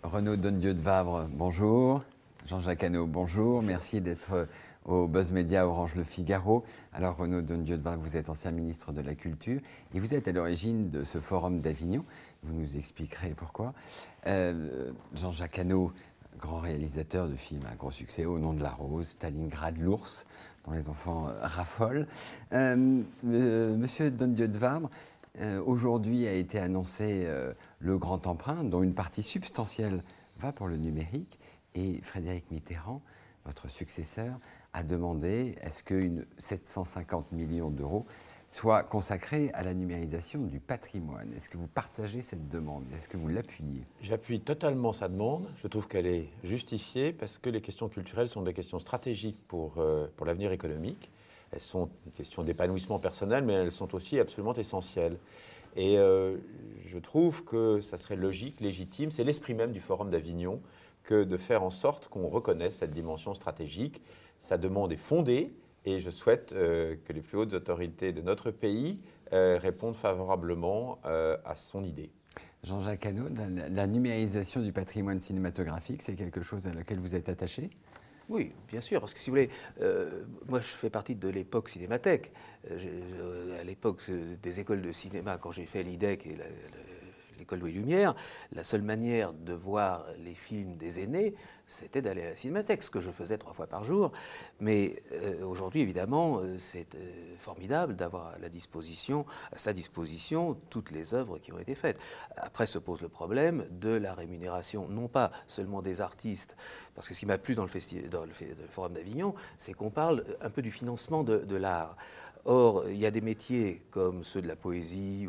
Renaud Dondieu de Vabre, bonjour. Jean-Jacques Hano, bonjour. Merci d'être au Buzz Média Orange Le Figaro. Alors Renaud Dondieu de Vabre, vous êtes ancien ministre de la Culture et vous êtes à l'origine de ce forum d'Avignon. Vous nous expliquerez pourquoi. Jean-Jacques Hano, grand réalisateur de films à gros succès, Au nom de la rose, Stalingrad, L'ours, dont les enfants raffolent. Monsieur Dondieu de Vabre, aujourd'hui a été annoncé le grand emprunt, dont une partie substantielle va pour le numérique. Et Frédéric Mitterrand, votre successeur, a demandé à ce que 750 millions d'euros soient consacrés à la numérisation du patrimoine. Est-ce que vous partagez cette demande? Est-ce que vous l'appuyez? J'appuie totalement sa demande. Je trouve qu'elle est justifiée parce que les questions culturelles sont des questions stratégiques pour l'avenir économique. Elles sont une question d'épanouissement personnel, mais elles sont aussi absolument essentielles. Et je trouve que ça serait logique, légitime, c'est l'esprit même du Forum d'Avignon, que de faire en sorte qu'on reconnaisse cette dimension stratégique. Sa demande est fondée et je souhaite que les plus hautes autorités de notre pays répondent favorablement à son idée. Jean-Jacques Hano, la numérisation du patrimoine cinématographique, c'est quelque chose à laquelle vous êtes attaché? Oui, bien sûr, parce que si vous voulez, moi je fais partie de l'époque cinémathèque. À l'époque des écoles de cinéma, quand j'ai fait l'IDEC et l'école Louis Lumière, la seule manière de voir les films des aînés, c'était d'aller à la cinémathèque, ce que je faisais 3 fois par jour. Mais aujourd'hui, évidemment, c'est formidable d'avoir à sa disposition toutes les œuvres qui ont été faites. Après se pose le problème de la rémunération, non pas seulement des artistes, parce que ce qui m'a plu dans le Forum d'Avignon, c'est qu'on parle un peu du financement de l'art. Or, il y a des métiers comme ceux de la poésie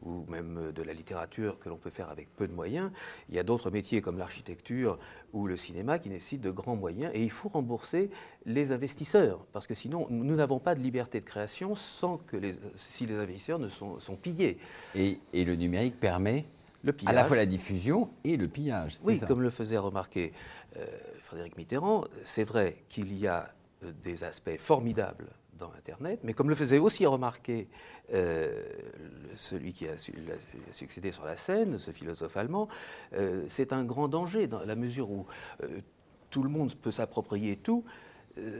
ou même de la littérature que l'on peut faire avec peu de moyens. Il y a d'autres métiers comme l'architecture ou le cinéma qui nécessitent de grands moyens et il faut rembourser les investisseurs parce que sinon, nous n'avons pas de liberté de création si les investisseurs sont pillés. Et le numérique permet à la fois la diffusion et le pillage. Oui, comme le faisait remarquer Frédéric Mitterrand, c'est vrai qu'il y a des aspects formidables dans Internet, mais comme le faisait aussi remarquer celui qui a succédé sur la scène, ce philosophe allemand, c'est un grand danger dans la mesure où tout le monde peut s'approprier tout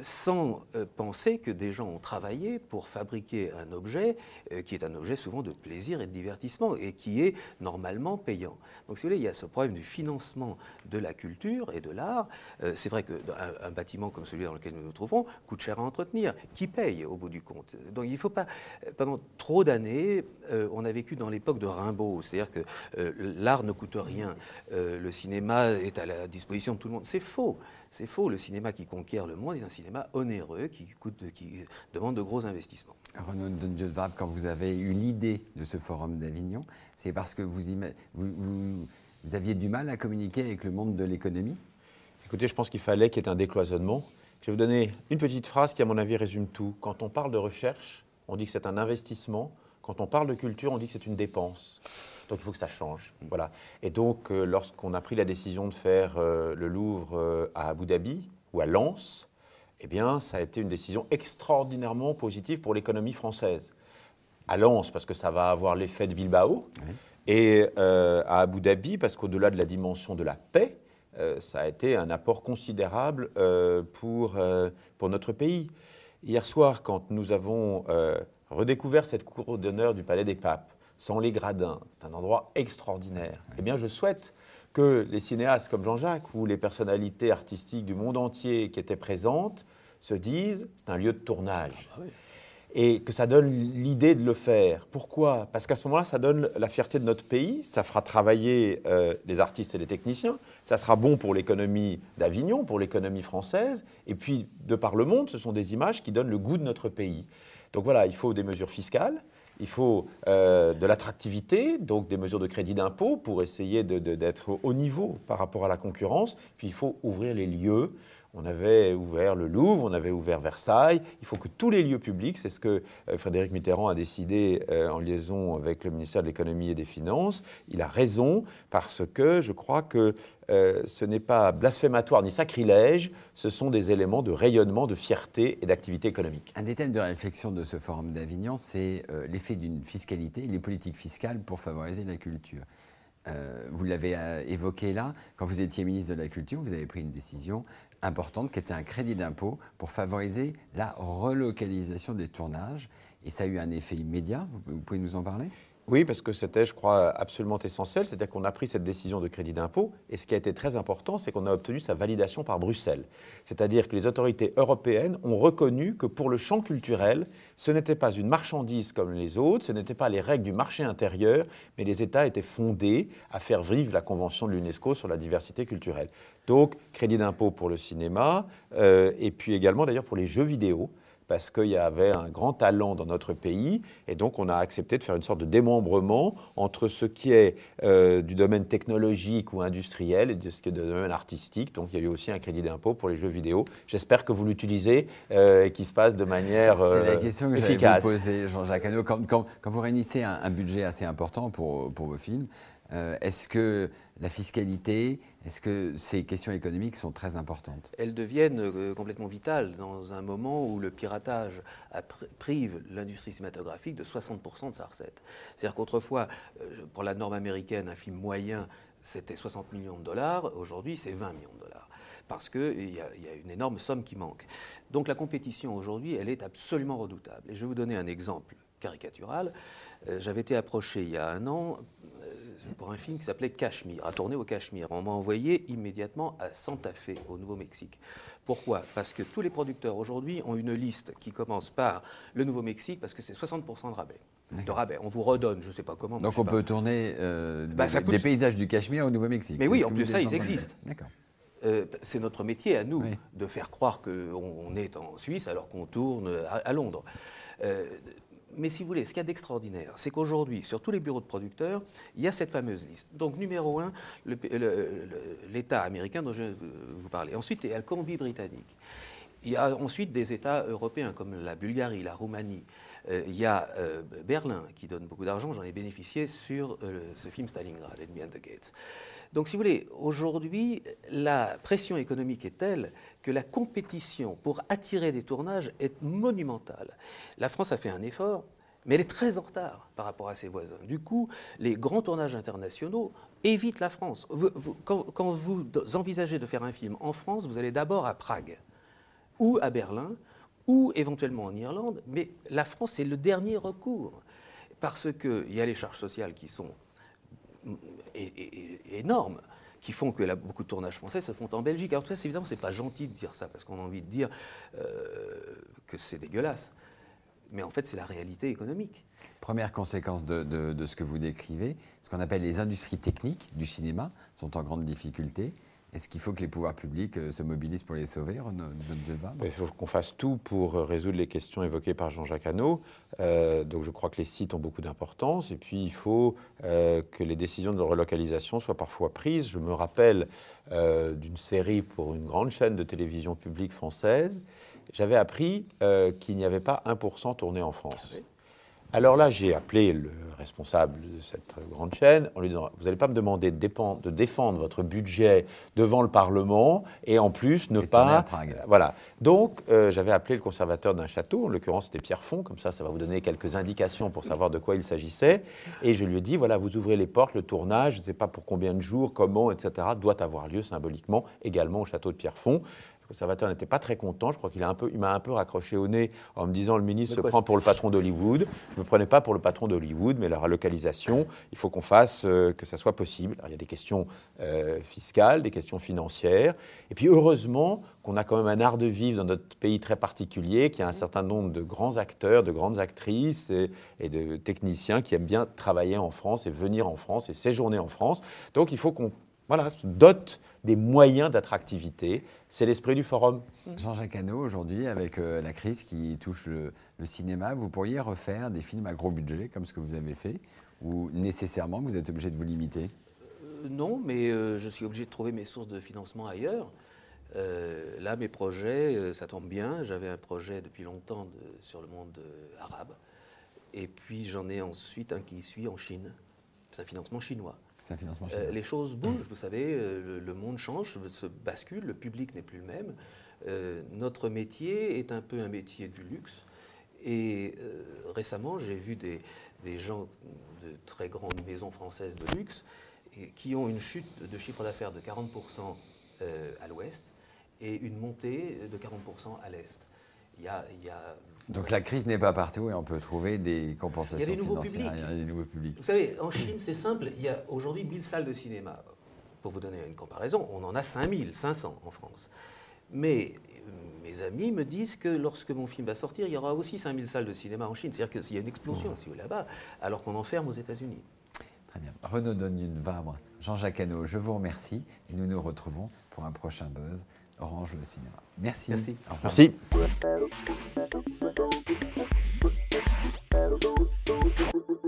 sans penser que des gens ont travaillé pour fabriquer un objet qui est un objet souvent de plaisir et de divertissement et qui est normalement payant. Donc si vous voulez, il y a ce problème du financement de la culture et de l'art. C'est vrai qu'un bâtiment comme celui dans lequel nous nous trouvons coûte cher à entretenir. Qui paye au bout du compte? Donc il ne faut pas... Pendant trop d'années, on a vécu dans l'époque de Rimbaud, c'est-à-dire que l'art ne coûte rien, le cinéma est à la disposition de tout le monde. C'est faux. C'est faux, le cinéma qui conquiert le monde est un cinéma onéreux qui demande de gros investissements. Renaud Dondieu de Vabre, quand vous avez eu l'idée de ce forum d'Avignon, c'est parce que vous aviez du mal à communiquer avec le monde de l'économie? Écoutez, je pense qu'il fallait qu'il y ait un décloisonnement. Je vais vous donner une petite phrase qui, à mon avis, résume tout. Quand on parle de recherche, on dit que c'est un investissement. Quand on parle de culture, on dit que c'est une dépense. Donc il faut que ça change. Voilà. Et donc, lorsqu'on a pris la décision de faire le Louvre à Abu Dhabi ou à Lens, eh bien, ça a été une décision extraordinairement positive pour l'économie française. À Lens, parce que ça va avoir l'effet de Bilbao, oui. Et à Abu Dhabi, parce qu'au-delà de la dimension de la paix, ça a été un apport considérable pour notre pays. Hier soir, quand nous avons redécouvert cette cour d'honneur du Palais des Papes, sans les gradins, c'est un endroit extraordinaire. Eh bien, je souhaite que les cinéastes comme Jean-Jacques ou les personnalités artistiques du monde entier qui étaient présentes se disent « c'est un lieu de tournage ». Et que ça donne l'idée de le faire. Pourquoi? Parce qu'à ce moment-là, ça donne la fierté de notre pays, ça fera travailler les artistes et les techniciens, ça sera bon pour l'économie d'Avignon, pour l'économie française, et puis, de par le monde, ce sont des images qui donnent le goût de notre pays. Donc voilà, il faut des mesures fiscales, il faut de l'attractivité, donc des mesures de crédit d'impôt pour essayer d'être au niveau par rapport à la concurrence. Puis il faut ouvrir les lieux. On avait ouvert le Louvre, on avait ouvert Versailles. Il faut que tous les lieux publics, c'est ce que Frédéric Mitterrand a décidé en liaison avec le ministère de l'Économie et des Finances. Il a raison parce que je crois que ce n'est pas blasphématoire ni sacrilège, ce sont des éléments de rayonnement, de fierté et d'activité économique. Un des thèmes de réflexion de ce forum d'Avignon, c'est l'effet d'une fiscalité, les politiques fiscales pour favoriser la culture. Vous l'avez évoqué là, quand vous étiez ministre de la Culture, vous avez pris une décision importante qui était un crédit d'impôt pour favoriser la relocalisation des tournages. Et ça a eu un effet immédiat, vous pouvez nous en parler ? Oui, parce que c'était, je crois, absolument essentiel. C'est-à-dire qu'on a pris cette décision de crédit d'impôt. Et ce qui a été très important, c'est qu'on a obtenu sa validation par Bruxelles. C'est-à-dire que les autorités européennes ont reconnu que pour le champ culturel, ce n'était pas une marchandise comme les autres, ce n'étaient pas les règles du marché intérieur, mais les États étaient fondés à faire vivre la Convention de l'UNESCO sur la diversité culturelle. Donc, crédit d'impôt pour le cinéma, et puis également d'ailleurs pour les jeux vidéo, parce qu'il y avait un grand talent dans notre pays, et donc on a accepté de faire une sorte de démembrement entre ce qui est du domaine technologique ou industriel et de ce qui est du domaine artistique. Donc il y a eu aussi un crédit d'impôt pour les jeux vidéo. J'espère que vous l'utilisez et qu'il se passe de manière efficace. C'est la question que j'allais vous poser, Jean-Jacques Hano. Quand vous réunissez un budget assez important pour vos films, est-ce que la fiscalité, est-ce que ces questions économiques sont très importantes ? Elles deviennent complètement vitales dans un moment où le piratage prive l'industrie cinématographique de 60% de sa recette. C'est-à-dire qu'autrefois, pour la norme américaine, un film moyen, c'était 60 millions de dollars. Aujourd'hui, c'est 20 millions de dollars. Parce qu'il y a une énorme somme qui manque. Donc la compétition aujourd'hui, elle est absolument redoutable. Et je vais vous donner un exemple caricatural. J'avais été approché il y a un an pour un film qui s'appelait Cachemire, à tourner au Cachemire. On m'a envoyé immédiatement à Santa Fe, au Nouveau-Mexique. Pourquoi ? Parce que tous les producteurs aujourd'hui ont une liste qui commence par le Nouveau-Mexique, parce que c'est 60% de rabais. De rabais. On vous redonne, je ne sais pas comment. Donc on peut tourner des paysages du Cachemire au Nouveau-Mexique. Mais oui, en plus ça, ils existent. D'accord. C'est notre métier à nous, de faire croire qu'on est en Suisse alors qu'on tourne à Londres. Mais si vous voulez, ce qu'il y a d'extraordinaire, c'est qu'aujourd'hui, sur tous les bureaux de producteurs, il y a cette fameuse liste. Donc, numéro 1, l'État américain dont je vais vous parler. Ensuite, il y a la Colombie-Britannique. Il y a ensuite des États européens comme la Bulgarie, la Roumanie. Il y a Berlin qui donne beaucoup d'argent. J'en ai bénéficié sur ce film Stalingrad, Enemy at the Gates. Donc, si vous voulez, aujourd'hui, la pression économique est telle que la compétition pour attirer des tournages est monumentale. La France a fait un effort, mais elle est très en retard par rapport à ses voisins. Du coup, les grands tournages internationaux évitent la France. Quand vous envisagez de faire un film en France, vous allez d'abord à Prague, ou à Berlin, ou éventuellement en Irlande, mais la France, c'est le dernier recours, parce qu'il y a les charges sociales qui sont énormes, qui font que beaucoup de tournages français se font en Belgique. Alors tout ça, évidemment, c'est pas gentil de dire ça, parce qu'on a envie de dire que c'est dégueulasse. Mais en fait, c'est la réalité économique. Première conséquence de ce que vous décrivez, ce qu'on appelle les industries techniques du cinéma sont en grande difficulté. Est-ce qu'il faut que les pouvoirs publics se mobilisent pour les sauver, Renaud Dieudevable ? Il faut qu'on fasse tout pour résoudre les questions évoquées par Jean-Jacques Hano. Donc je crois que les sites ont beaucoup d'importance. Et puis il faut que les décisions de relocalisation soient parfois prises. Je me rappelle d'une série pour une grande chaîne de télévision publique française. J'avais appris qu'il n'y avait pas 1% tourné en France. Oui. Alors là, j'ai appelé le responsable de cette grande chaîne en lui disant « Vous n'allez pas me demander de défendre votre budget devant le Parlement et en plus ne pas… » Voilà. Donc, j'avais appelé le conservateur d'un château, en l'occurrence c'était Pierre Font, comme ça va vous donner quelques indications pour savoir de quoi il s'agissait. Et je lui ai dit « Voilà, vous ouvrez les portes, le tournage, je ne sais pas pour combien de jours, comment, etc., doit avoir lieu symboliquement également au château de Pierre Font. » Le conservateur n'était pas très content. Je crois qu'il m'a un peu raccroché au nez en me disant le ministre se prend pour le patron d'Hollywood. Je ne me prenais pas pour le patron d'Hollywood, mais la relocalisation, il faut qu'on fasse que ça soit possible. Alors, il y a des questions fiscales, des questions financières. Et puis heureusement qu'on a quand même un art de vivre dans notre pays très particulier, qui a un certain nombre de grands acteurs, de grandes actrices et de techniciens qui aiment bien travailler en France et venir en France et séjourner en France. Donc il faut qu'on se dote des moyens d'attractivité. C'est l'esprit du forum. Jean-Jacques Hano, aujourd'hui, avec la crise qui touche le cinéma, vous pourriez refaire des films à gros budget, comme ce que vous avez fait, ou nécessairement vous êtes obligé de vous limiter ? Non, mais je suis obligé de trouver mes sources de financement ailleurs. Là, mes projets, ça tombe bien. J'avais un projet depuis longtemps sur le monde arabe. Et puis j'en ai ensuite un qui suit en Chine. C'est un financement chinois. C'est un financement chinois. Les choses bougent, vous savez, le monde change, se bascule, le public n'est plus le même. Notre métier est un peu un métier du luxe. Et récemment, j'ai vu des gens de très grandes maisons françaises de luxe qui ont une chute de chiffre d'affaires de 40% à l'ouest et une montée de 40% à l'est. Donc la crise n'est pas partout et on peut trouver des compensations il y a des nouveaux financières. publics. Il y a des nouveaux publics. Vous savez, en Chine, c'est simple, il y a aujourd'hui 1000 salles de cinéma. Pour vous donner une comparaison, on en a 5500 en France. Mais mes amis me disent que lorsque mon film va sortir, il y aura aussi 5000 salles de cinéma en Chine. C'est-à-dire qu'il y a une explosion là-bas, alors qu'on enferme aux États-Unis. Très bien. Renaud Dondieu-de-Vabre, Jean-Jacques Hano, je vous remercie et nous nous retrouvons pour un prochain buzz Orange le cinéma. Merci. Merci. Au revoir. Merci.